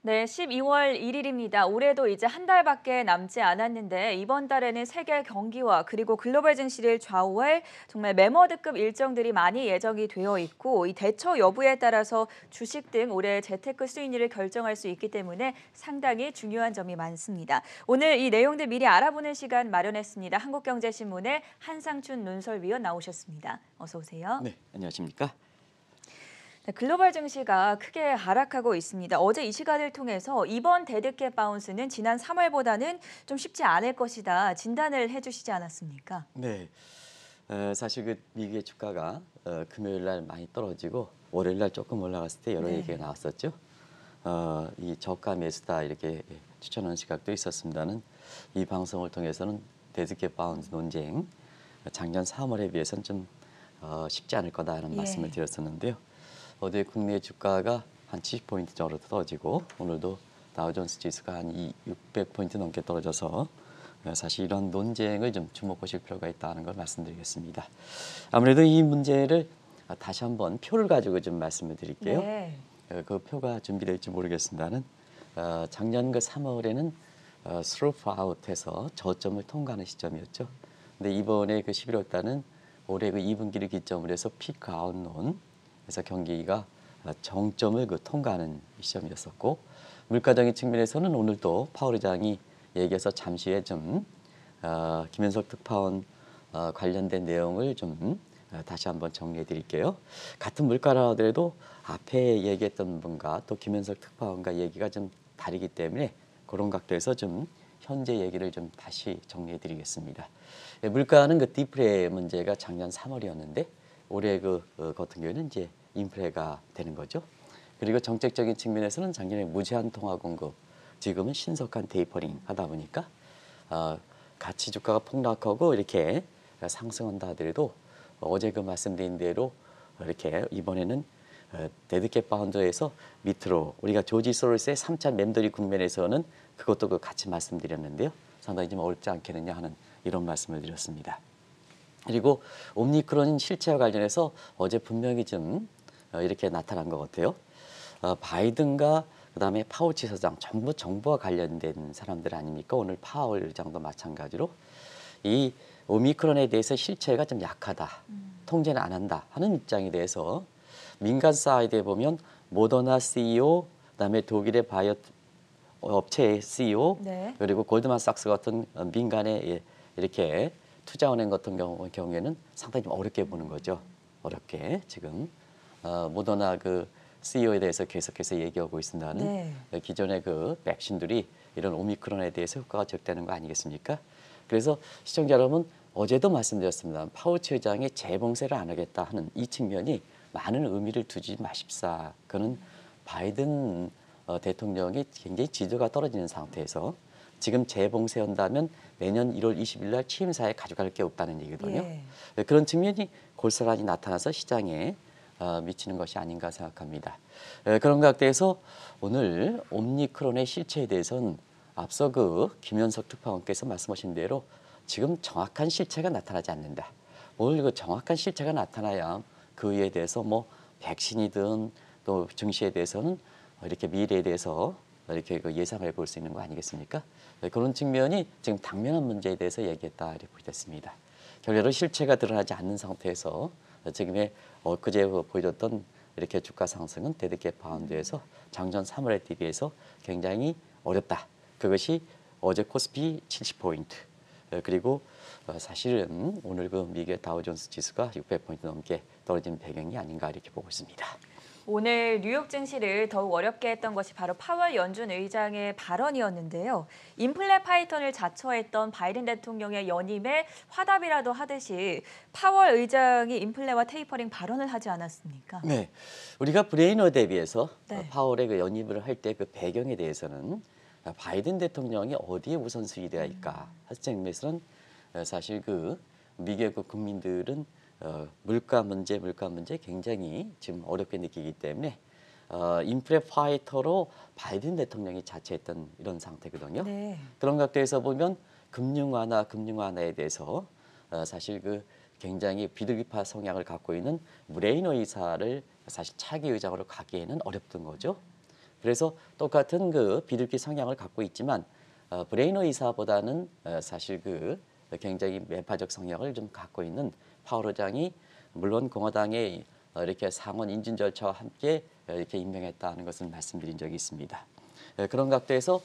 네, 12월 1일입니다. 올해도 이제 한 달밖에 남지 않았는데 이번 달에는 세계 경기와 그리고 글로벌 증시를 좌우할 정말 매머드급 일정들이 많이 예정이 되어 있고 이 대처 여부에 따라서 주식 등 올해 재테크 수익률을 결정할 수 있기 때문에 상당히 중요한 점이 많습니다. 오늘 이 내용들 미리 알아보는 시간 마련했습니다. 한국경제신문의 한상춘 논설위원 나오셨습니다. 어서 오세요. 네, 안녕하십니까? 네, 글로벌 증시가 크게 하락하고 있습니다. 어제 이 시간을 통해서 이번 데드캣 바운스는 지난 3월보다는 좀 쉽지 않을 것이다 진단을 해주시지 않았습니까? 네, 사실 그 미국의 주가가 금요일 날 많이 떨어지고 월요일 날 조금 올라갔을 때 여러 네. 얘기가 나왔었죠. 이 저가 매수다 이렇게 추천하는 시각도 있었습니다는 이 방송을 통해서는 데드캣 바운스 논쟁 작년 3월에 비해서는 좀 쉽지 않을 거다라는 말씀을 드렸었는데요. 어제 국내 주가가 한 70포인트 정도 떨어지고 오늘도 다우존스 지수가 한 600포인트 넘게 떨어져서 사실 이런 논쟁을 좀 주목하실 필요가 있다는 걸 말씀드리겠습니다. 아무래도 이 문제를 다시 한번 표를 가지고 좀 말씀을 드릴게요. 네. 그 표가 준비될지 모르겠습니다는 작년 그 3월에는 슬로프 아웃해서 저점을 통과하는 시점이었죠. 근데 이번에 그 11월 달은 올해 그 2분기를 기점으로 해서 피크 아웃론 그래서 경기가 정점을 그 통과하는 시점이었었고 물가적인 측면에서는 오늘도 파월 의장이 얘기해서 잠시 후에 좀 김현석 특파원 관련된 내용을 좀 다시 한번 정리해 드릴게요. 같은 물가라 하더라도 앞에 얘기했던 분과 또 김현석 특파원과 얘기가 좀 다르기 때문에 그런 각도에서 좀 현재 얘기를 좀 다시 정리해 드리겠습니다. 물가는 그 디플레 문제가 작년 3월이었는데 올해 그 같은 경우에는 이제 인플레가 되는 거죠. 그리고 정책적인 측면에서는 작년에 무제한 통화 공급, 지금은 신속한 테이퍼링 하다 보니까 가치 주가가 폭락하고 이렇게 상승한다 하더라도 어제 그 말씀드린 대로 이렇게 이번에는 데드캣 바운드에서 밑으로 우리가 조지 소로스의 3차 맴돌이 국면에서는 그것도 그 같이 말씀드렸는데요. 상당히 좀 어렵지 않겠느냐 하는 이런 말씀을 드렸습니다. 그리고 오미크론 실체와 관련해서 어제 분명히 좀 이렇게 나타난 것 같아요. 바이든과 그다음에 파우치 서장 전부 정부와 관련된 사람들 아닙니까? 오늘 파월 의장도 마찬가지로 이 오미크론에 대해서 실체가 좀 약하다. 통제는 안 한다 하는 입장에 대해서 민간 사이드에 보면 모더나 CEO, 그다음에 독일의 바이오 업체의 CEO, 네. 그리고 골드만삭스 같은 민간의 이렇게 투자은행 같은 경우에는 상당히 좀 어렵게 보는 거죠. 어렵게 지금 모더나 그 CEO에 대해서 계속해서 얘기하고 있습니다는 네. 기존의 그 백신들이 이런 오미크론에 대해서 효과가 적다는 거 아니겠습니까? 그래서 시청자 여러분 어제도 말씀드렸습니다. 파우치 의장이 재봉쇄를 안 하겠다 하는 이 측면이 많은 의미를 두지 마십사. 그는 바이든 대통령이 굉장히 지지도가 떨어지는 상태에서 지금 재봉쇄한다면 내년 1월 20일 날 취임사에 가져갈 게 없다는 얘기거든요. 그런 측면이 골사란이 나타나서 시장에 미치는 것이 아닌가 생각합니다. 그런 각도에서 오늘 옴니크론의 실체에 대해서는 앞서 그 김현석 특파원께서 말씀하신 대로 지금 정확한 실체가 나타나지 않는다. 오늘 그 정확한 실체가 나타나야 그에 대해서 뭐 백신이든 또 증시에 대해서는 이렇게 미래에 대해서 이렇게 그 예상해 볼 수 있는 거 아니겠습니까? 그런 측면이 지금 당면한 문제에 대해서 얘기했다 이렇게 보겠습니다. 결과로 실체가 드러나지 않는 상태에서 지금의 엊그제 보여줬던 이렇게 주가 상승은 데드캣 바운드에서 작년 3월에 대비해서 굉장히 어렵다. 그것이 어제 코스피 70포인트 그리고 사실은 오늘 그 미국의 다우존스 지수가 600포인트 넘게 떨어진 배경이 아닌가 이렇게 보고 있습니다. 오늘 뉴욕 증시를 더욱 어렵게 했던 것이 바로 파월 연준 의장의 발언이었는데요. 인플레 파이썬을 자처했던 바이든 대통령의 연임에 화답이라도 하듯이 파월 의장이 인플레와 테이퍼링 발언을 하지 않았습니까? 네, 우리가 브레이너 대비해서 네. 파월의 그 연임을 할 때 그 배경에 대해서는 바이든 대통령이 어디에 우선순위가 되어 있까 할 측면에서는 사실 그 미국의 그 국민들은 물가 문제 굉장히 지금 어렵게 느끼기 때문에 인플레 파이터로 바이든 대통령이 자처했던 이런 상태거든요. 네. 그런 각도에서 보면 금융 완화에 대해서 사실 그 굉장히 비둘기파 성향을 갖고 있는 브레이너 이사를 사실 차기 의장으로 가기에는 어렵던 거죠. 그래서 똑같은 그 비둘기 성향을 갖고 있지만 브레이너 이사보다는 사실 그 굉장히 매파적 성향을 좀 갖고 있는 파월 의장이 물론 공화당의 이렇게 상원 인준 절차와 함께 이렇게 임명했다는 것을 말씀드린 적이 있습니다. 그런 각도에서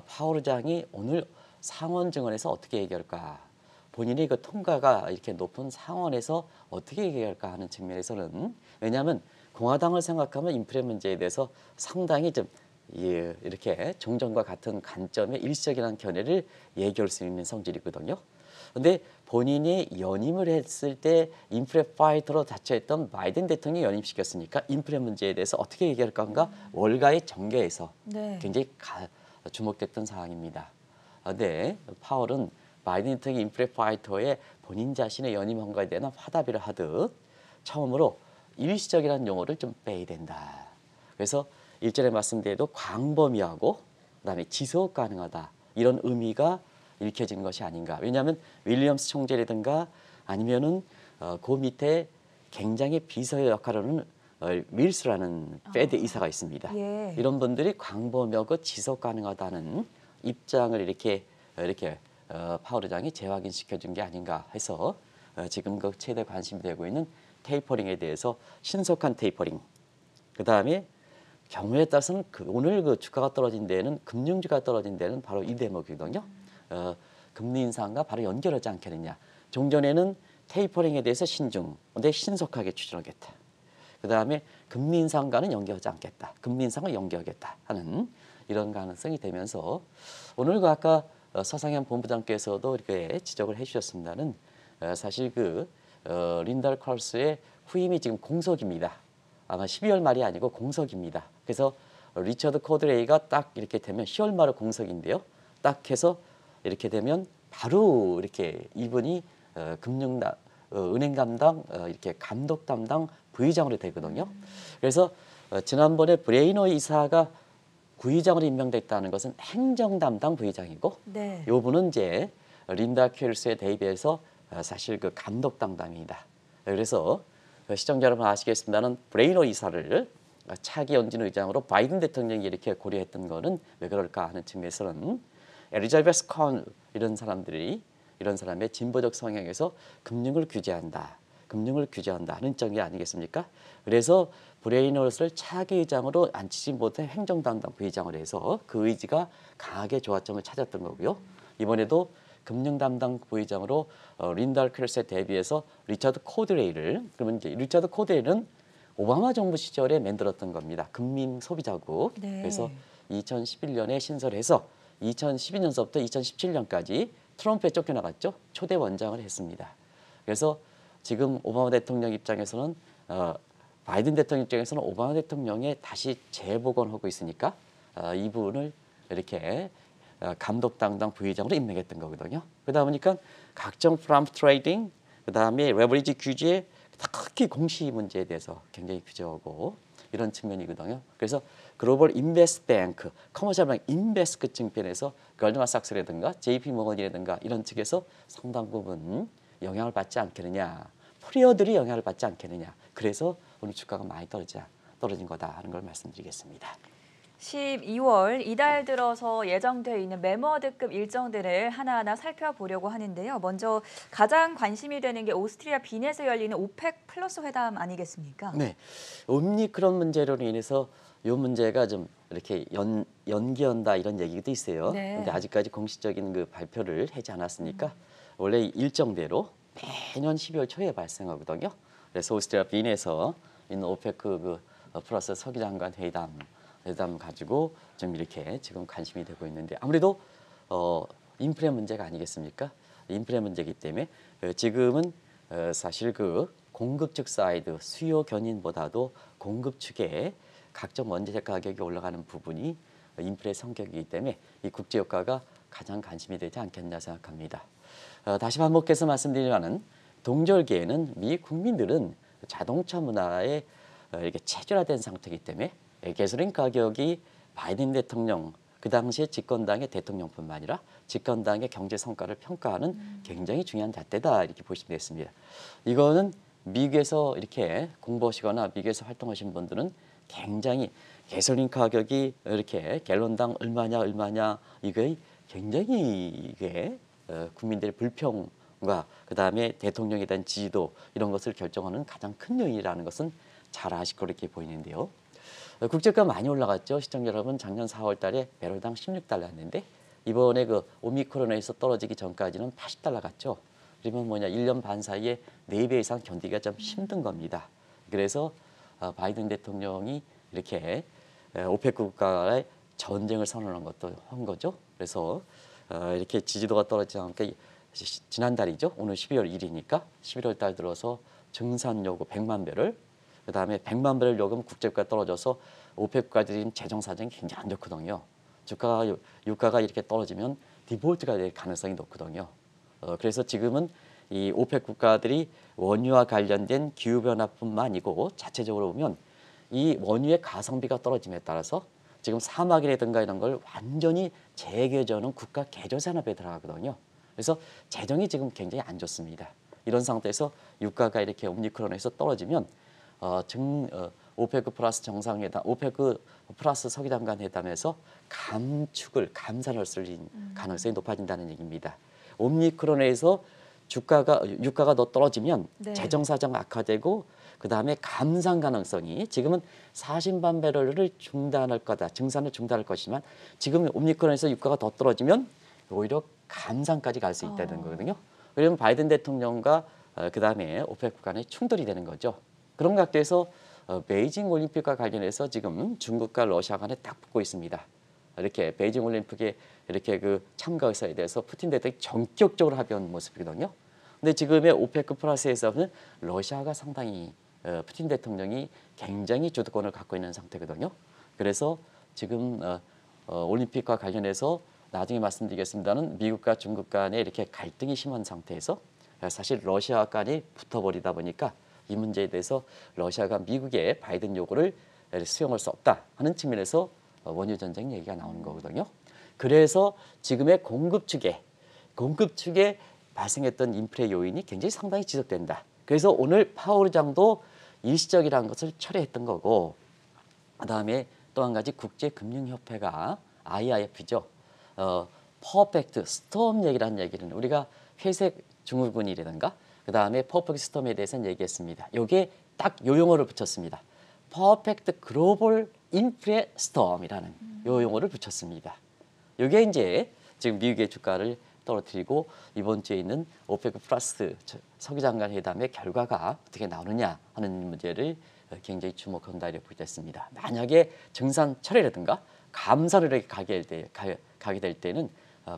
파월 의장이 오늘 상원 증언에서 어떻게 얘기할까? 본인의 그 통과가 이렇게 높은 상원에서 어떻게 얘기할까 하는 측면에서는 왜냐하면 공화당을 생각하면 인플레 문제에 대해서 상당히 좀 이렇게 종전과 같은 관점의 일시적이라는 견해를 얘기할 수 있는 성질이거든요. 근데 본인이 연임을 했을 때 인플레 파이터로 자처했던 바이든 대통령이 연임시켰으니까 인플레 문제에 대해서 어떻게 얘기할 건가 월가의 정계에서 네. 굉장히 주목됐던 사항입니다. 근데 파월은 바이든 대통령 인플레 파이터에 본인 자신의 연임 헌가에 대한 화답이라 하듯 처음으로 일시적이라는 용어를 좀 빼야 된다. 그래서 일전에 말씀드려도 광범위하고 그다음에 지속 가능하다 이런 의미가 읽혀진 것이 아닌가. 왜냐하면 윌리엄스 총재라든가 아니면은 그 밑에 굉장히 비서의 역할을 하는 밀스라는 페드 이사가 있습니다. 예. 이런 분들이 광범위하고 지속 가능하다는 입장을 이렇게 파월 의장이 재확인시켜준 게 아닌가 해서 지금 그 최대 관심이 되고 있는 테이퍼링에 대해서 신속한 테이퍼링. 그 다음에 경우에 따라서는 오늘 그 주가가 떨어진 데는 금융주가 떨어진 데는 바로 이 대목이거든요. 금리 인상과 바로 연결하지 않겠느냐. 종전에는 테이퍼링에 대해서 신중, 근데 신속하게 추진하겠다. 그 다음에 금리 인상과는 연결하지 않겠다. 금리 인상을 연결하겠다 하는 이런 가능성이 되면서 오늘 그 아까 서상현 본부장께서도 이렇게 지적을 해주셨습니다는 사실 그 린달 컬스의 후임이 지금 공석입니다. 아마 12월 말이 아니고 공석입니다. 그래서 리처드 코드레이가 딱 이렇게 되면 10월 말에 공석인데요. 딱 해서 이렇게 되면 바로 이렇게 이분이 은행 담당 이렇게 감독 담당 부의장으로 되거든요. 그래서 지난번에 브레이너 이사가 부의장으로 임명됐다는 것은 행정 담당 부의장이고 네. 이분은 이제 린다 큐얼스에 대비해서 사실 그 감독 담당입니다. 그래서 시청자 여러분 아시겠습니다는 브레이너 이사를 차기 연진 의장으로 바이든 대통령이 이렇게 고려했던 거는 왜 그럴까 하는 측면에서는 엘리자베스 콘 이런 사람의 진보적 성향에서 금융을 규제한다 하는 점이 아니겠습니까? 그래서 브레이너를 차기 의장으로 앉히지 못해 행정 담당 부의장을 해서 그 의지가 강하게 조화점을 찾았던 거고요. 이번에도 금융 담당 부의장으로 린달 큐얼스에 대비해서 리처드 코드레이를 그러면 이제 리처드 코드레이는 오바마 정부 시절에 만들었던 겁니다. 금민 소비자국. 네. 그래서 2011년에 신설해서 2012년서부터 2017년까지 트럼프에 쫓겨나갔죠. 초대 원장을 했습니다. 그래서 지금 오바마 대통령 입장에서는 바이든 대통령 입장에서는 오바마 대통령에 다시 재복원하고 있으니까 이분을 이렇게 감독 담당 부의장으로 임명했던 거거든요. 그러다 보니까 각종 프롬프트 트레이딩, 그다음에 레버리지 규제, 특히 공시 문제에 대해서 굉장히 규제하고 이런 측면이거든요. 그래서 글로벌 인베스트 뱅크, 커머셜 뱅크 인베스트 증권에서 골드만삭스라든가 JP 모건이라든가 이런 측에서 상당 부분 영향을 받지 않겠느냐. 프리어들이 영향을 받지 않겠느냐. 그래서 오늘 주가가 많이 떨어진 거다 하는 걸 말씀드리겠습니다. 12월 이달 들어서 예정되어 있는 매머드급 일정들을 하나하나 살펴보려고 하는데요. 먼저 가장 관심이 되는 게 오스트리아 빈에서 열리는 오펙 플러스 회담 아니겠습니까? 네, 오미크론 문제로 인해서 이 문제가 좀 이렇게 연기한다 이런 얘기도 있어요. 네. 근데 아직까지 공식적인 그 발표를 하지 않았으니까 원래 일정대로 매년 12월 초에 발생하거든요. 그래서 오스트리아 빈에서 있는 오페크 플러스 서기장관 회담 가지고 좀 이렇게 지금 관심이 되고 있는데 아무래도 인플레 문제가 아니겠습니까? 인플레 문제이기 때문에 지금은 사실 그 공급 측 사이드 수요 견인보다도 공급 측에 각종 원재료 가격이 올라가는 부분이 인플레 성격이기 때문에 이 국제 효과가 가장 관심이 되지 않겠나 생각합니다. 다시 반복해서 말씀드리자면 동절기에는 미 국민들은 자동차 문화에 이렇게 체질화된 상태이기 때문에 가솔린 가격이 바이든 대통령 그 당시에 집권당의 대통령뿐만 아니라 집권당의 경제 성과를 평가하는 굉장히 중요한 잣대다 이렇게 보시면 되겠습니다. 이거는 미국에서 이렇게 공부하시거나 미국에서 활동하신 분들은 굉장히 가솔린 가격이 이렇게 갤런당 얼마냐 이게 굉장히 이게 국민들의 불평과 그다음에 대통령에 대한 지지도 이런 것을 결정하는 가장 큰 요인이라는 것은 잘 아실 거로 이렇게 보이는데요. 국제가 많이 올라갔죠. 시청자 여러분, 작년 4월 달에 배럴당 16달러였는데 이번에 그 오미크론에서 떨어지기 전까지는 80달러 갔죠. 그러면 뭐냐, 1년 반 사이에 4배 이상 견디기가 좀 힘든 겁니다. 그래서 바이든 대통령이 이렇게 오페크 국가의 전쟁을 선언한 것도 한 거죠. 그래서 이렇게 지지도가 떨어지지 않게 지난달이죠. 오늘 12월 1일이니까 11월 달 들어서 증산 요구 100만 배럴, 그다음에 100만 배럴 요금 국제유가 떨어져서 오페크 국가들이 재정 사정이 굉장히 안 좋거든요. 유가가 이렇게 떨어지면 디폴트가 될 가능성이 높거든요. 그래서 지금은 이 오페크 국가들이 원유와 관련된 기후변화뿐만 아니고 자체적으로 보면 이 원유의 가성비가 떨어짐에 따라서 지금 사막이라든가 이런 걸 완전히 재개조하는 국가 개조 산업에 들어가거든요. 그래서 재정이 지금 굉장히 안 좋습니다. 이런 상태에서 유가가 이렇게 오미크론에서 떨어지면 오페크 플러스 정상회담, 오페크 플러스 서기장간 회담에서 감산을 쓸 가능성이 높아진다는 얘기입니다. 오미크론에서 유가가 더 떨어지면 네. 재정 사정 악화되고 그다음에 감산 가능성이 지금은 40만 배럴을 중단할 거다. 증산을 중단할 것이지만 지금 오미크론에서 유가가 더 떨어지면 오히려 감산까지 갈 수 있다는 거거든요. 그러면 바이든 대통령과 그다음에 오페크 간의 충돌이 되는 거죠. 그런 각도에서 베이징 올림픽과 관련해서 지금 중국과 러시아 간에 딱 붙고 있습니다. 이렇게 베이징 올림픽에 이렇게 그 참가 의사에 대해서 푸틴 대통령이 전격적으로 합의한 모습이거든요. 근데 지금의 오페크 플러스에서는 러시아가 상당히 푸틴 대통령이 굉장히 주도권을 갖고 있는 상태거든요. 그래서 지금 올림픽과 관련해서 나중에 말씀드리겠습니다는 미국과 중국 간에 이렇게 갈등이 심한 상태에서 사실 러시아 간이 붙어버리다 보니까 이 문제에 대해서 러시아가 미국의 바이든 요구를 수용할 수 없다 하는 측면에서 원유 전쟁 얘기가 나오는 거거든요. 그래서 지금의 공급 측에 발생했던 인플레 요인이 굉장히 상당히 지속된다. 그래서 오늘 파월 의장도 일시적이라는 것을 철회했던 거고, 그다음에 또 한 가지 국제금융협회가 IIF죠. 퍼펙트 스톰 얘기라는 얘기는 우리가 회색 증후군이라든가 그다음에 퍼펙트 스톰에 대해서는 얘기했습니다. 이게 딱 요 용어를 붙였습니다. 퍼펙트 글로벌 인플레 스톰이라는 요 용어를 붙였습니다. 이게 이제 지금 미국의 주가를 떨어뜨리고 이번 주에 있는 오페크 플러스 서기장간 회담의 결과가 어떻게 나오느냐 하는 문제를 굉장히 주목한다 이렇게 보겠습니다. 만약에 증산 철회라든가 감산을 이렇게 가게 될 때는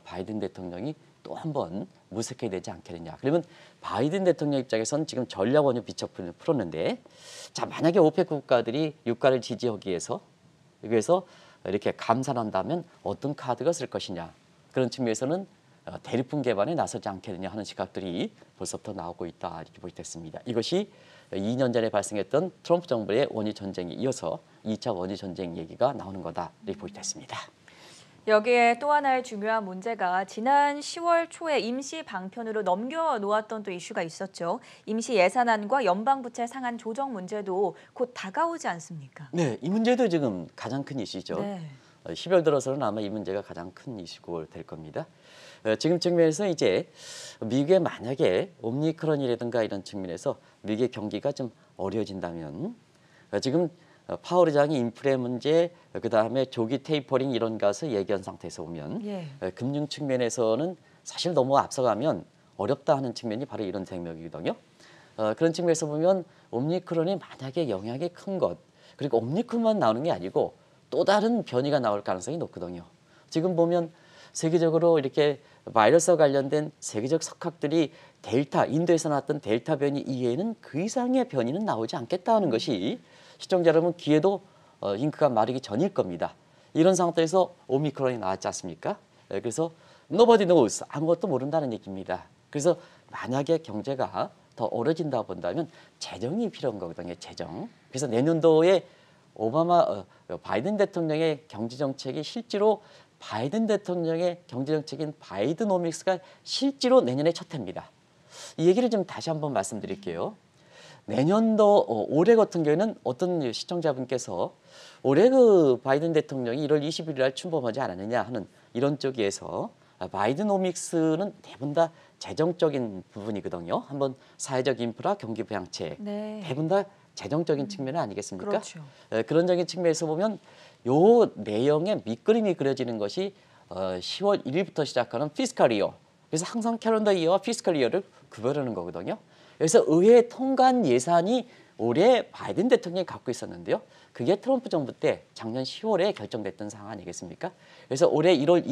바이든 대통령이 또 한 번 무색해야 되지 않겠느냐. 그러면 바이든 대통령 입장에서는 지금 전략 원유 비축분을 풀었는데, 자 만약에 오페크 국가들이 유가를 지지하기 위해서 이렇게 감산한다면 어떤 카드가 쓸 것이냐. 그런 측면에서는 대리품 개발에 나서지 않겠느냐 하는 시각들이 벌써부터 나오고 있다 이렇게 보겠습니다. 이것이 2년 전에 발생했던 트럼프 정부의 원유 전쟁에 이어서 2차 원유 전쟁 얘기가 나오는 거다 이렇게 보겠습니다. 여기에 또 하나의 중요한 문제가 지난 10월 초에 임시 방편으로 넘겨놓았던 또 이슈가 있었죠. 임시 예산안과 연방부채 상한 조정 문제도 곧 다가오지 않습니까? 네, 이 문제도 지금 가장 큰 이슈죠. 네. 10월 들어서는 아마 이 문제가 가장 큰 이슈가 될 겁니다. 지금 측면에서 이제 미국에 만약에 오미크론이라든가 이런 측면에서 미국의 경기가 좀 어려워진다면 지금 파월 의장이 인플레 문제, 그다음에 조기 테이퍼링 이런 것을 얘기한 상태에서 보면 금융 측면에서는 사실 너무 앞서가면 어렵다 하는 측면이 바로 이런 대목이거든요. 그런 측면에서 보면 오미크론이 만약에 영향이 큰 것, 그리고 오미크론만 나오는 게 아니고 또 다른 변이가 나올 가능성이 높거든요. 지금 보면 세계적으로 이렇게 바이러스와 관련된 세계적 석학들이 인도에서 나왔던 델타 변이 이외에는 그 이상의 변이는 나오지 않겠다는 것이 시청자 여러분 귀에도 잉크가 마르기 전일 겁니다. 이런 상태에서 오미크론이 나왔지 않습니까? 그래서 nobody knows, 아무것도 모른다는 얘기입니다. 그래서 만약에 경제가 더 어려진다 본다면 재정이 필요한 거거든요. 재정. 그래서 내년도에 바이든 대통령의 경제정책이 실제로 바이든 대통령의 경제정책인 바이드노믹스가 실제로 내년에 첫 해입니다. 이 얘기를 좀 다시 한번 말씀드릴게요. 내년도 올해 같은 경우에는 어떤 시청자분께서 올해 그 바이든 대통령이 1월 21일 날 출범하지 않았느냐 하는 이런 쪽에서 바이든오믹스는 대부분 다 재정적인 부분이거든요. 한번 사회적 인프라, 경기 부양책 네. 대부분 다 재정적인 측면 아니겠습니까? 그렇죠. 그런 적인 측면에서 보면 요 내용의 밑그림이 그려지는 것이 10월 1일부터 시작하는 피스칼 이어. 그래서 항상 캘린더 이어와 피스칼 이어를 구별하는 거거든요. 그래서 의회 통과한 예산이 올해 바이든 대통령이 갖고 있었는데요. 그게 트럼프 정부 때 작년 10월에 결정됐던 사항 아니겠습니까? 그래서 올해 1월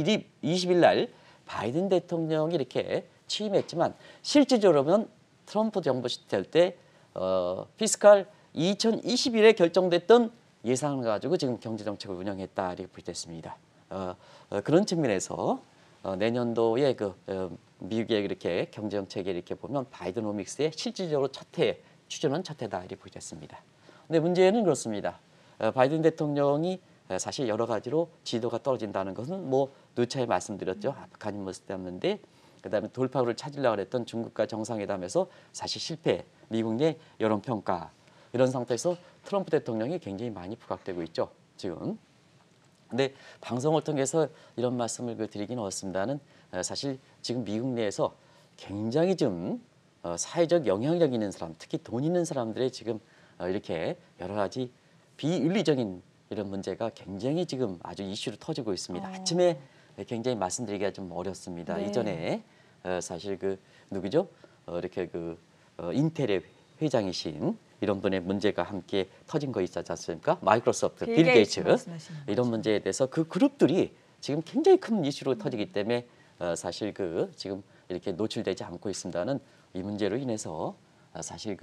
20일 날 바이든 대통령이 이렇게 취임했지만 실질적으로는 트럼프 정부 시절 때 피스칼 2021에 결정됐던 예산을 가지고 지금 경제 정책을 운영했다 이렇게 보겠습니다. 그런 측면에서 내년도에 미국의 이렇게 경제 정책에 이렇게 보면 바이든오믹스의 실질적으로 추진은 첫 해다 이렇게 보겠습니다. 근데 문제는 그렇습니다. 바이든 대통령이 사실 여러 가지로 지도가 떨어진다는 것은 뭐 누차에 말씀드렸죠. 북한이 모습 때문인데 그다음에 돌파구를 찾으려고 했던 중국과 정상회담에서 사실 실패, 미국 내 여론 평가 이런 상태에서 트럼프 대통령이 굉장히 많이 부각되고 있죠. 지금. 근데 방송을 통해서 이런 말씀을 드리긴 어렵습니다는 사실 지금 미국 내에서 굉장히 좀 사회적 영향력 있는 사람, 특히 돈 있는 사람들의 지금 이렇게 여러 가지 비윤리적인 이런 문제가 굉장히 지금 아주 이슈로 터지고 있습니다. 아침에 굉장히 말씀드리기가 좀 어렵습니다. 네. 이전에 사실 누구죠? 이렇게 인텔의 회장이신 이런 분의 문제가 함께 터진 거 있지 않습니까? 마이크로소프트, 빌 게이츠 이런 문제에 대해서 그 그룹들이 지금 굉장히 큰 이슈로 터지기 때문에 사실 지금 이렇게 노출되지 않고 있습니다는 이 문제로 인해서 사실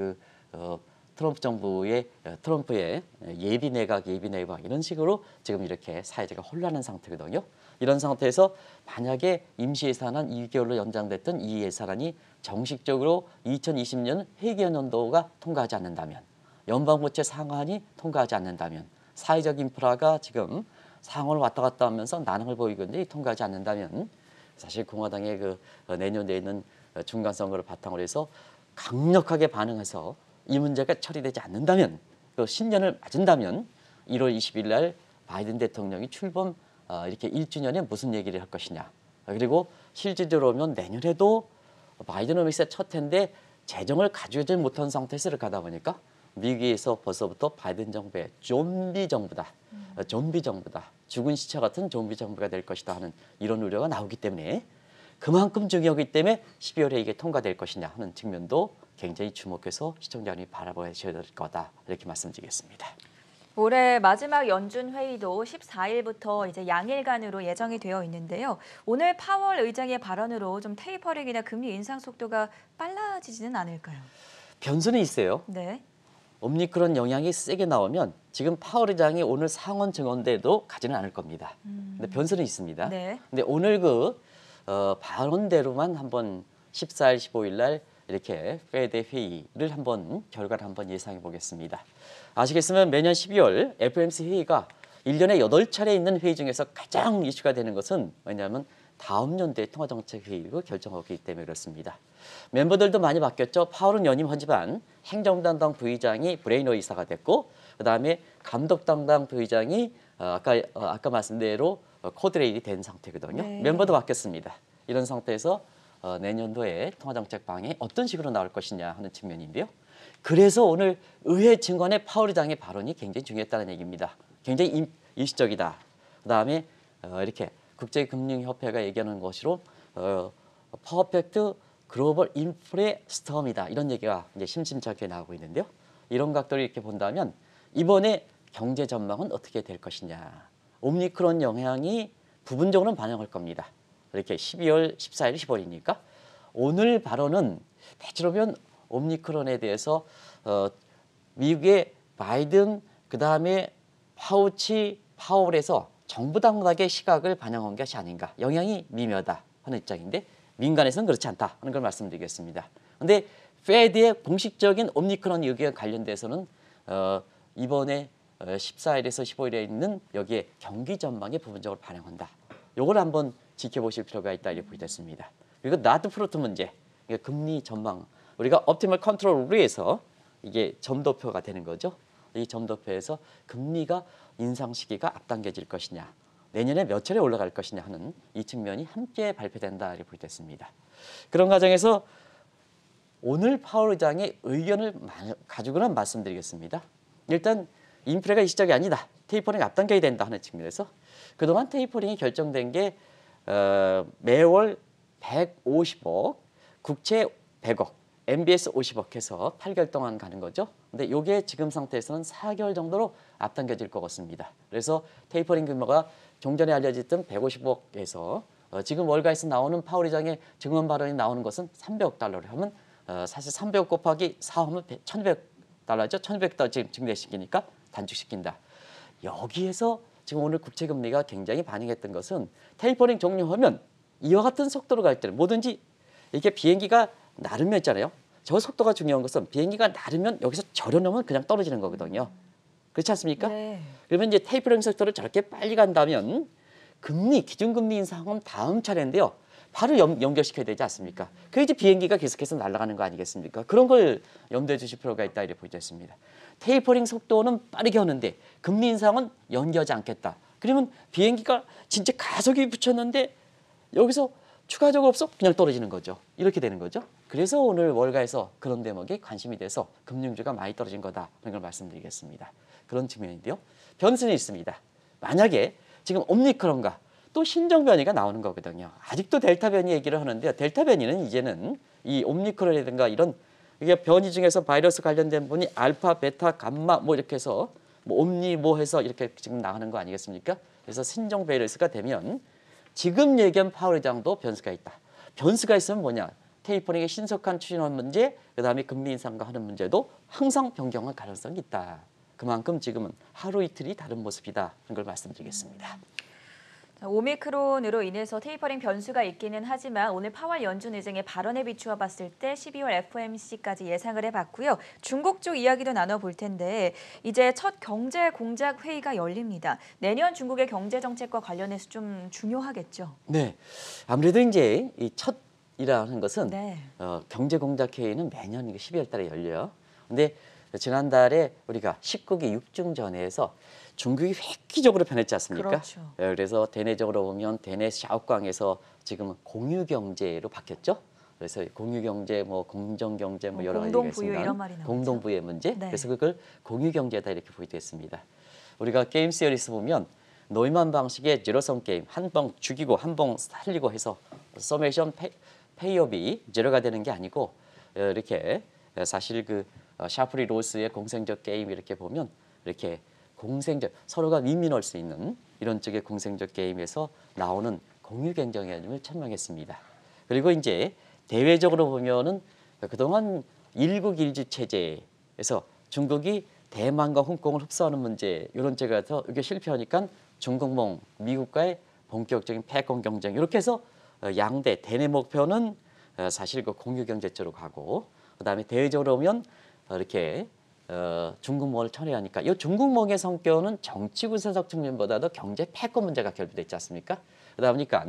트럼프 정부의 트럼프의 예비 내각 이런 식으로 지금 이렇게 사회자가 혼란한 상태거든요. 이런 상태에서 만약에 임시 예산안 2개월로 연장됐던 이 예산안이 정식적으로 2020년 회계연도가 통과하지 않는다면, 연방부채 상한이 통과하지 않는다면, 사회적 인프라가 지금 상원을 왔다 갔다 하면서 난항을 보이고 있는데 통과하지 않는다면 사실 공화당의 내년에 있는 중간선거를 바탕으로 해서 강력하게 반응해서 이 문제가 처리되지 않는다면, 신년을 맞은다면 1월 20일 날 바이든 대통령이 출범 이렇게 1주년에 무슨 얘기를 할 것이냐. 그리고 실질적으로 보면 내년에도 바이든오믹스의 첫 해인데 재정을 가져오지 못한 상태에서 이렇게 가다 보니까 미국에서 벌써부터 바이든 정부의 좀비 정부다. 좀비 정부다. 죽은 시체 같은 좀비 정부가 될 것이다 하는 이런 우려가 나오기 때문에 그만큼 중요하기 때문에 12월에 이게 통과될 것이냐 하는 측면도 굉장히 주목해서 시청자분이 바라보셔야 될 거다. 이렇게 말씀드리겠습니다. 올해 마지막 연준 회의도 14일부터 이제 양일간으로 예정이 되어 있는데요. 오늘 파월 의장의 발언으로 좀 테이퍼링이나 금리 인상 속도가 빨라지지는 않을까요? 변수는 있어요. 네. 오미크론 영향이 세게 나오면 지금 파월 의장이 오늘 상원 증언대도 가지는 않을 겁니다. 근데 변수는 있습니다. 네. 근데 오늘 발언대로만 한번 14일, 15일 날 이렇게 페드 회의를 결과를 한번 예상해 보겠습니다. 아시겠지만 매년 12월 FOMC 회의가 1년에 8차례 있는 회의 중에서 가장 이슈가 되는 것은 왜냐하면 다음 연도의 통화정책회의로 결정하기 때문에 그렇습니다. 멤버들도 많이 바뀌었죠. 파월은 연임하지만 행정담당 부의장이 브레이너 이사가 됐고 그다음에 감독담당 부의장이 아까 말씀대로 코드레일이 된 상태거든요. 네. 멤버도 바뀌었습니다. 이런 상태에서 내년도에 통화정책 방향이 어떤 식으로 나올 것이냐 하는 측면인데요. 그래서 오늘 의회 증언의 파월 의장의 발언이 굉장히 중요했다는 얘기입니다. 굉장히 일시적이다. 그다음에 이렇게 국제금융협회가 얘기하는 것으로 퍼펙트 글로벌 인플레 스톰이다. 이런 얘기가 이제 심심찮게 나오고 있는데요. 이런 각도를 이렇게 본다면 이번에 경제 전망은 어떻게 될 것이냐. 오미크론 영향이 부분적으로는 반영할 겁니다. 이렇게 12월, 14일, 15일이니까 오늘 발언은 대체로 보면 오미크론에 대해서 미국의 바이든 그다음에 파우치, 파월에서 정부 당국의 시각을 반영한 것이 아닌가. 영향이 미묘하다 하는 입장인데 민간에서는 그렇지 않다 하는 걸 말씀드리겠습니다. 그런데 페드의 공식적인 오미크론 의견 관련돼서는 이번에 14일에서 15일에 있는 여기에 경기 전망에 부분적으로 반영한다. 이걸 한번 지켜보실 필요가 있다 이렇게 보겠습니다. 그리고 나드 프로트 문제, 금리 전망. 우리가 옵티멀 컨트롤을 위해서 이게 점도표가 되는 거죠. 이 점도표에서 금리가 인상 시기가 앞당겨질 것이냐, 내년에 몇 차례 올라갈 것이냐 하는 이 측면이 함께 발표된다 이렇게 보겠습니다. 그런 과정에서 오늘 파월 의장의 의견을 가지고는 말씀드리겠습니다. 일단 인플레가 일시적이 아니다. 테이퍼링 앞당겨야 된다 하는 측면에서 그동안 테이퍼링이 결정된 게 매월 150억, 국채 100억, MBS 50억 해서 8개월 동안 가는 거죠. 근데 이게 지금 상태에서는 4개월 정도로 앞당겨질 것 같습니다. 그래서 테이퍼링 규모가 종전에 알려졌던 150억에서 지금 월가에서 나오는 파월 의장의 증언 발언이 나오는 것은 300억 달러를 하면 사실 300억 곱하기 4하면 1,200달러죠. 1,200달러 지금 증대시키니까 단축시킨다. 여기에서 지금 오늘 국채 금리가 굉장히 반영했던 것은 테이퍼링 종료하면 이와 같은 속도로 갈 때는 뭐든지 이렇게 비행기가 나르면 있잖아요. 저 속도가 중요한 것은 비행기가 나르면 여기서 저려놓으면 그냥 떨어지는 거거든요. 그렇지 않습니까? 네. 그러면 이제 테이퍼링 속도를 저렇게 빨리 간다면 금리, 기준금리 인상은 다음 차례인데요. 바로 연결시켜야 되지 않습니까? 그게 이제 비행기가 계속해서 날아가는 거 아니겠습니까? 그런 걸 염두에 두실 필요가 있다 이렇게 보여졌습니다. 테이퍼링 속도는 빠르게 하는데 금리 인상은 연기하지 않겠다. 그러면 비행기가 진짜 가속이 붙였는데 여기서 추가적으로 없어? 그냥 떨어지는 거죠. 이렇게 되는 거죠. 그래서 오늘 월가에서 그런 대목에 관심이 돼서 금융주가 많이 떨어진 거다 하는 걸 말씀드리겠습니다. 그런 측면인데요. 변수는 있습니다. 만약에 지금 오미크론과 또 신종 변이가 나오는 거거든요. 아직도 델타 변이 얘기를 하는데요. 델타 변이는 이제는 이 오미크론이라든가 이런 이게 변이 중에서 바이러스 관련된 분이 알파, 베타, 감마 뭐 이렇게 해서 뭐 옴니 뭐 해서 이렇게 지금 나가는 거 아니겠습니까? 그래서 신종 바이러스가 되면 지금 얘기한 파월 의장도 변수가 있다. 변수가 있으면 뭐냐? 테이퍼링의 신속한 추진하는 문제, 그다음에 금리 인상과 하는 문제도 항상 변경할 가능성이 있다. 그만큼 지금은 하루 이틀이 다른 모습이다. 하는 걸 말씀드리겠습니다. 오미크론으로 인해서 테이퍼링 변수가 있기는 하지만 오늘 파월 연준 의장의 발언에 비추어 봤을 때 12월 FOMC까지 예상을 해봤고요. 중국 쪽 이야기도 나눠볼 텐데 이제 첫 경제 공작 회의가 열립니다. 내년 중국의 경제 정책과 관련해서 좀 중요하겠죠. 네, 아무래도 이제 이 첫이라는 것은 네. 경제 공작 회의는 매년 12월 달에 열려요. 근데 지난달에 우리가 19기 6중전에서 중국이 획기적으로 변했지 않습니까? 그렇죠. 그래서 대내적으로 보면 대내 샤오광에서 지금 공유 경제로 바뀌었죠. 그래서 공유 경제, 뭐 공정 경제, 뭐 여러 가지가 공동 부유 있습니다. 이런 말이 나오죠. 공동 부의 문제. 네. 그래서 그걸 공유 경제다 이렇게 보이됐습니다. 우리가 게임 시어리스 보면 노이만 방식의 제로섬 게임, 한 번 죽이고 한 번 살리고 해서 서메이션 페이업이 제로가 되는 게 아니고 이렇게 사실 그 샤프리 로스의 공생적 게임 이렇게 보면 이렇게 공생적 서로가 윈윈할 수 있는 이런 쪽의 공생적 게임에서 나오는 공유 경쟁 개념을 천명했습니다. 그리고 이제 대외적으로 보면은 그동안 일국 일주 체제에서 중국이 대만과 홍콩을 흡수하는 문제 이런 쪽에서 이게 실패하니까 중국몽 미국과의 본격적인 패권 경쟁 이렇게 해서 양대 대내 목표는 사실 그 공유 경제 쪽으로 가고 그다음에 대외적으로 보면 이렇게 중국몽을 철회하니까 이 중국몽의 성격은 정치 군사적 측면보다도 경제 패권 문제가 결부돼 있지 않습니까? 그러다 보니까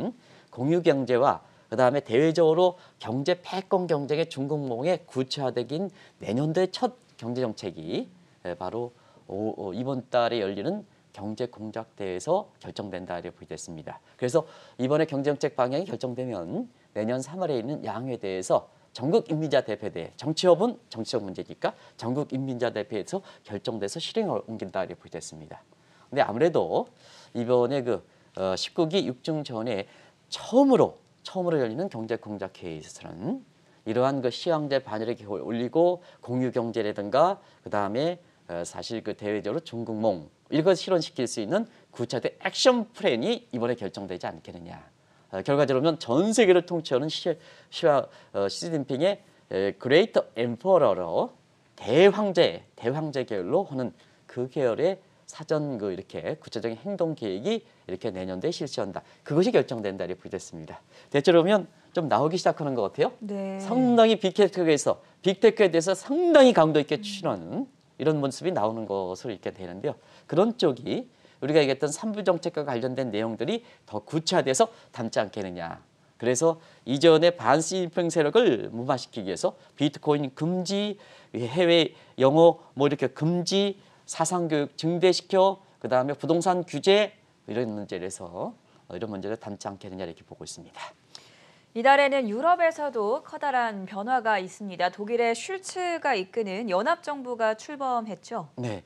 공유 경제와 그다음에 대외적으로 경제 패권 경쟁의 중국몽의 구체화되긴 내년도의 첫 경제 정책이 바로 이번 달에 열리는 경제 공작 대회에서 결정된다 이렇게 보겠습니다. 그래서 이번에 경제 정책 방향이 결정되면 내년 3월에 있는 양회 대회에서 전국 인민자 대표대회, 정치협은 정치적 문제니까 전국 인민자 대표에서 결정돼서 실행을 옮긴다 이렇게 보겠습니다. 근데 아무래도 이번에 그 19기 6중 전에 처음으로 열리는 경제 공작 회의에서는 이러한 그 시황제 반열에 올리고 공유 경제라든가 그 다음에 사실 그 대외적으로 중국몽 이걸 실현시킬 수 있는 구체적인 액션 플랜이 이번에 결정되지 않겠느냐. 결과적으로 보면 전 세계를 통치하는 시진핑의 그레이터 엠퍼러로 대황제 계열로 하는 그 계열의 사전 그 이렇게 구체적인 행동 계획이 이렇게 내년도에 실시한다. 그것이 결정된다 이렇게 보겠습니다. 대체로 보면 좀 나오기 시작하는 것 같아요. 네. 상당히 빅테크에 대해서 상당히 강도 있게 추진하는 이런 모습이 나오는 것으로 이렇게 되는데요. 그런 쪽이 우리가 얘기했던 3부 정책과 관련된 내용들이 더 구체화돼서 담지 않겠느냐. 그래서 이전의 반시진핑 세력을 무마시키기 위해서 비트코인 금지, 해외 영어 뭐 이렇게 금지, 사상교육 증대시켜, 그다음에 부동산 규제 이런 문제에서 이런 문제를 담지 않겠느냐 이렇게 보고 있습니다. 이달에는 유럽에서도 커다란 변화가 있습니다. 독일의 슐츠가 이끄는 연합정부가 출범했죠. 네,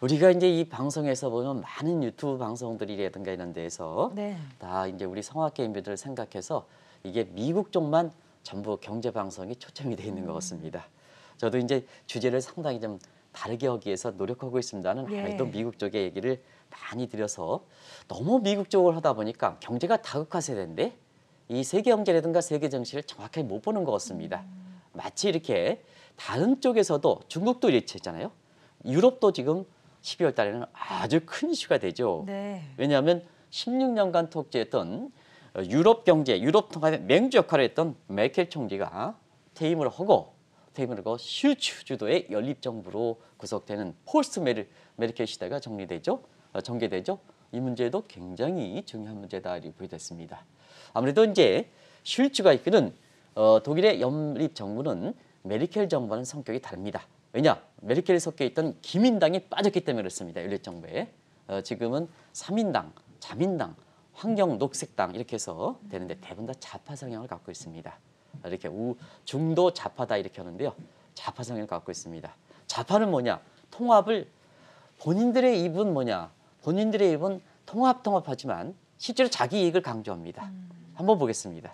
우리가 이제 이 방송에서 보면 많은 유튜브 방송들이라든가 이런 데에서 네. 다 이제 우리 성악계인들을 생각해서 이게 미국 쪽만 전부 경제 방송이 초점이 돼 있는 것 같습니다. 저도 이제 주제를 상당히 좀 다르게 하기 위해서 노력하고 있습니다는 예. 아무래도 미국 쪽의 얘기를 많이 드려서 너무 미국 쪽을 하다 보니까 경제가 다극화세대인데 이 세계 경제라든가 세계 정치를 정확하게 못 보는 것 같습니다. 마치 이렇게 다른 쪽에서도 중국도 이렇게 했잖아요. 유럽도 지금 12월 달에는 아주 큰 이슈가 되죠. 네. 왜냐하면 16년간 독재했던 유럽 경제, 유럽 통합의 맹주 역할을 했던 메켈 총리가 퇴임을 하고 슐츠 주도의 연립정부로 구속되는 포스트 메르켈 시대가 전개되죠. 이 문제도 굉장히 중요한 문제다 이렇게 보여졌습니다. 아무래도 이제 슐츠가 이끄는 독일의 연립정부는 메르켈 정부와는 성격이 다릅니다. 왜냐? 메르켈이 섞여 있던 기민당이 빠졌기 때문에 그렇습니다. 연립정부에. 지금은 3인당, 자민당, 환경, 녹색당 이렇게 해서 되는데 대부분 다 좌파 성향을 갖고 있습니다. 이렇게 중도 좌파다 이렇게 하는데요. 좌파 성향을 갖고 있습니다. 좌파는 뭐냐? 통합을 본인들의 입은 뭐냐? 본인들의 입은 통합하지만 실제로 자기 이익을 강조합니다. 한번 보겠습니다.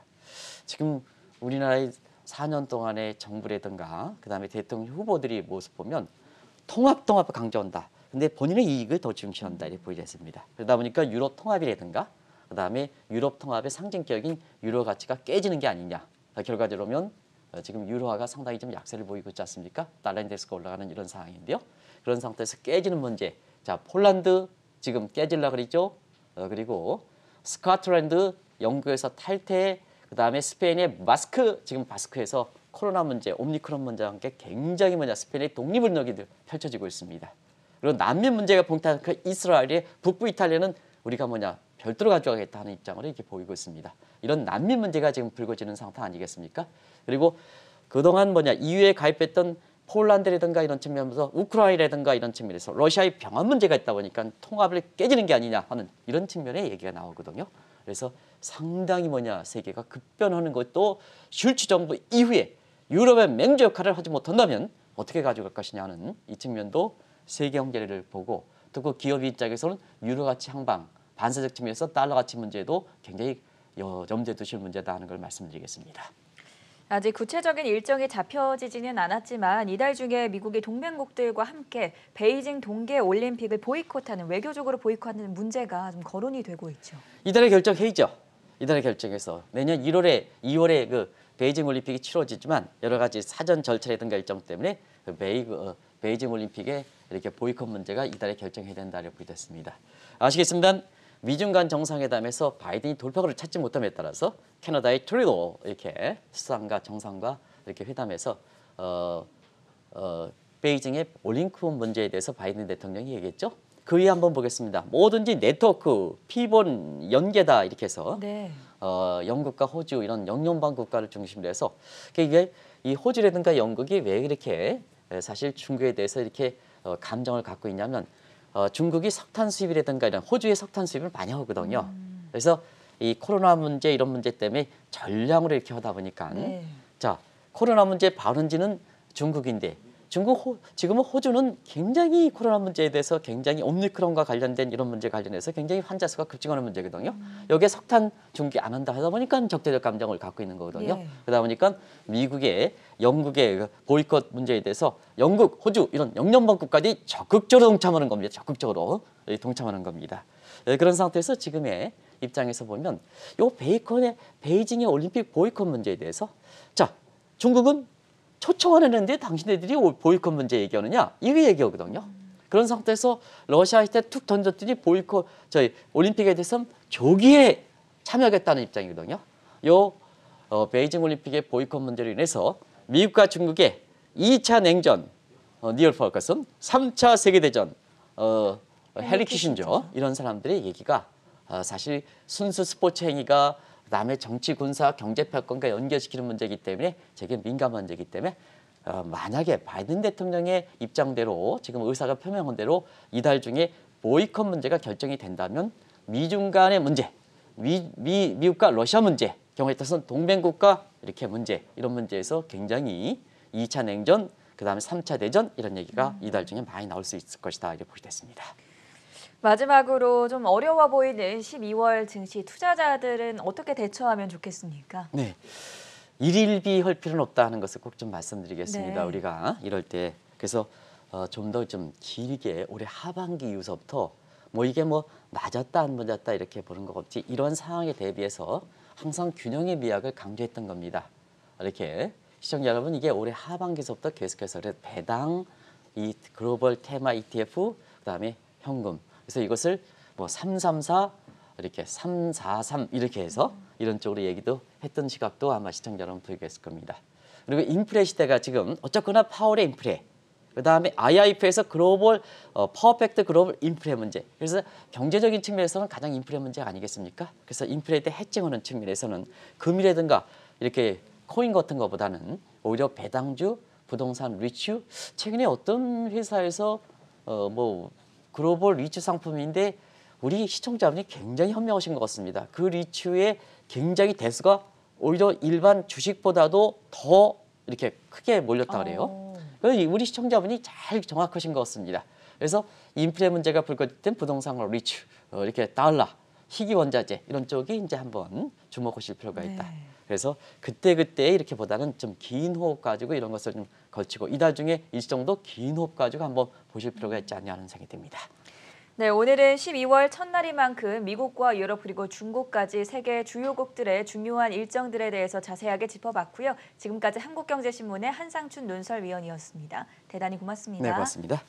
지금 우리나라의 4년 동안의 정부라든가 그다음에 대통령 후보들이 모습 보면 통합을 강조한다. 근데 본인의 이익을 더 중시한다 이렇게 보이겠습니다. 그러다 보니까 유럽 통합이라든가 그다음에 유럽 통합의 상징격인 유로 가치가 깨지는 게 아니냐. 결과적으로면 지금 유로화가 상당히 좀 약세를 보이고 있지 않습니까? 달러 인덱스가 올라가는 이런 상황인데요. 그런 상태에서 깨지는 문제. 자, 폴란드 지금 깨질라 그러죠. 그리고 스코틀랜드 영국에서 탈퇴, 그다음에 스페인의 지금 바스크에서 코로나 문제, 오미크론 문제와 함께 굉장히 스페인의 독립운동이 펼쳐지고 있습니다. 그리고 난민 문제가 봉타한 이스라엘의 북부 이탈리아는 우리가 별도로 가져가겠다는 입장으로 이렇게 보이고 있습니다. 이런 난민 문제가 지금 불거지는 상태 아니겠습니까? 그리고 그동안 EU에 가입했던 폴란드라든가 이런 측면에서 우크라이나라든가 이런 측면에서 러시아의 병합 문제가 있다 보니까 통합을 깨지는 게 아니냐 하는 이런 측면의 얘기가 나오거든요. 그래서 상당히 세계가 급변하는 것도 슐츠 정부 이후에 유럽의 맹주 역할을 하지 못한다면 어떻게 가져갈 것이냐 하는 이 측면도 세계 경제를 보고 또 그 기업 입장에서는 유로 가치 향방, 반사적 측면에서 달러 가치 문제도 굉장히 염두에 두실 문제다 하는 걸 말씀드리겠습니다. 아직 구체적인 일정이 잡혀지지는 않았지만 이달 중에 미국이 동맹국들과 함께 베이징 동계올림픽을 보이콧하는 외교적으로 보이콧하는 문제가 좀 거론이 되고 있죠. 이달에 결정해야죠. 이달에 결정해서 내년 2월에 그 베이징 올림픽이 치러지지만 여러 가지 사전 절차라든가 일정 때문에 베이징 올림픽에 이렇게 보이콧 문제가 이달에 결정해야 된다 이렇게 보였습니다. 아시겠습니다. 미중 간 정상회담에서 바이든이 돌파구를 찾지 못함에 따라서 캐나다의 트루도 이렇게 수상과 정상과 이렇게 회담해서 베이징의 올림픽 문제에 대해서 바이든 대통령이 얘기했죠. 그 위에 한번 보겠습니다. 뭐든지 네트워크, 피본, 연계다 이렇게 해서 네. 영국과 호주 이런 영연방 국가를 중심으로 해서 이게 이 호주라든가 영국이 왜 이렇게 사실 중국에 대해서 이렇게 감정을 갖고 있냐면 중국이 석탄 수입이라든가 이런 호주의 석탄 수입을 많이 하거든요. 그래서 이 코로나 문제 이런 문제 때문에 전량으로 이렇게 하다 보니까 네. 자 코로나 문제 발원지는 중국인데 지금은 호주는 굉장히 코로나 문제에 대해서 굉장히 오미크론과 관련된 이런 문제 관련해서 굉장히 환자 수가 급증하는 문제거든요. 여기에 석탄 중개 안 한다 하다 보니까 적대적 감정을 갖고 있는 거거든요. 예. 그러다 보니까 미국의 영국의 보이콧 문제에 대해서 영국, 호주 이런 영연방 국가들이 적극적으로 동참하는 겁니다. 적극적으로 동참하는 겁니다. 그런 상태에서 지금의 입장에서 보면 요 베이징의 올림픽 보이콧 문제에 대해서 자 중국은 초청을 했는데 당신네들이 보이콧 문제 얘기하느냐 이게 얘기하거든요. 그런 상태에서 러시아한테 툭 던졌더니 올림픽에 대해서 조기에 참여하겠다는 입장이거든요. 베이징 올림픽의 보이콧 문제로 인해서 미국과 중국의 2차 냉전, 니얼 펄커슨, 3차 세계대전, 헨리 키신저 이런 사람들의 얘기가 사실 순수 스포츠 행위가 그다음에 정치, 군사, 경제 패권과 연결시키는 문제이기 때문에 되게 민감한 문제이기 때문에 만약에 바이든 대통령의 입장대로 지금 의사가 표명한 대로 이달 중에 보이콧 문제가 결정이 된다면 미중 간의 문제, 미국과 러시아 문제, 경우에 따라서는 동맹국가 이렇게 문제, 이런 문제에서 굉장히 2차 냉전, 그다음에 3차 대전 이런 얘기가 이달 중에 많이 나올 수 있을 것이다 이렇게 보게 됐습니다. 마지막으로 좀 어려워 보이는 12월 증시 투자자들은 어떻게 대처하면 좋겠습니까? 네, 일일비할 필요는 없다는 것을 꼭 좀 말씀드리겠습니다. 네. 우리가 이럴 때 그래서 좀 더 좀 길게 올해 하반기 이후서부터 뭐 이게 뭐 맞았다 안 맞았다 이렇게 보는 것 없지 이런 상황에 대비해서 항상 균형의 미학을 강조했던 겁니다. 이렇게 시청자 여러분 이게 올해 하반기서부터 계속해서 배당, 이 글로벌 테마 ETF 그다음에 현금 그래서 이것을 뭐 334 이렇게 343 이렇게 해서 이런 쪽으로 얘기도 했던 시각도 아마 시청자 여러분 보이겠을 겁니다. 그리고 인플레 시대가 지금 어쨌거나 파월의 인플레 그다음에 IIF에서 글로벌 퍼펙트 글로벌 인플레 문제. 그래서 경제적인 측면에서는 가장 인플레 문제 아니겠습니까? 그래서 인플레에 대해 해칭하는 측면에서는 금이라든가 이렇게 코인 같은 것보다는 오히려 배당주, 부동산 리츠 최근에 어떤 회사에서 뭐 글로벌 리츠 상품인데 우리 시청자분이 굉장히 현명하신 것 같습니다. 그 리츠의 굉장히 대수가 오히려 일반 주식보다도 더 이렇게 크게 몰렸다 그래요. 그래서 우리 시청자분이 잘 정확하신 것 같습니다. 그래서 인플레 문제가 불거질 부동산 리츠, 이렇게 달러, 희귀원자재 이런 쪽이 이제 한번 주목하실 필요가 있다. 네. 그래서 그때 이렇게 보다는 좀 긴 호흡 가지고 이런 것을 좀 걸치고 이달 중에 일정도 긴 호흡 가지고 한번 보실 필요가 있지 않냐 하는 생각이 듭니다. 네, 오늘은 12월 첫날인 만큼 미국과 유럽 그리고 중국까지 세계 주요국들의 중요한 일정들에 대해서 자세하게 짚어봤고요. 지금까지 한국경제신문의 한상춘 논설위원이었습니다. 대단히 고맙습니다. 네, 고맙습니다.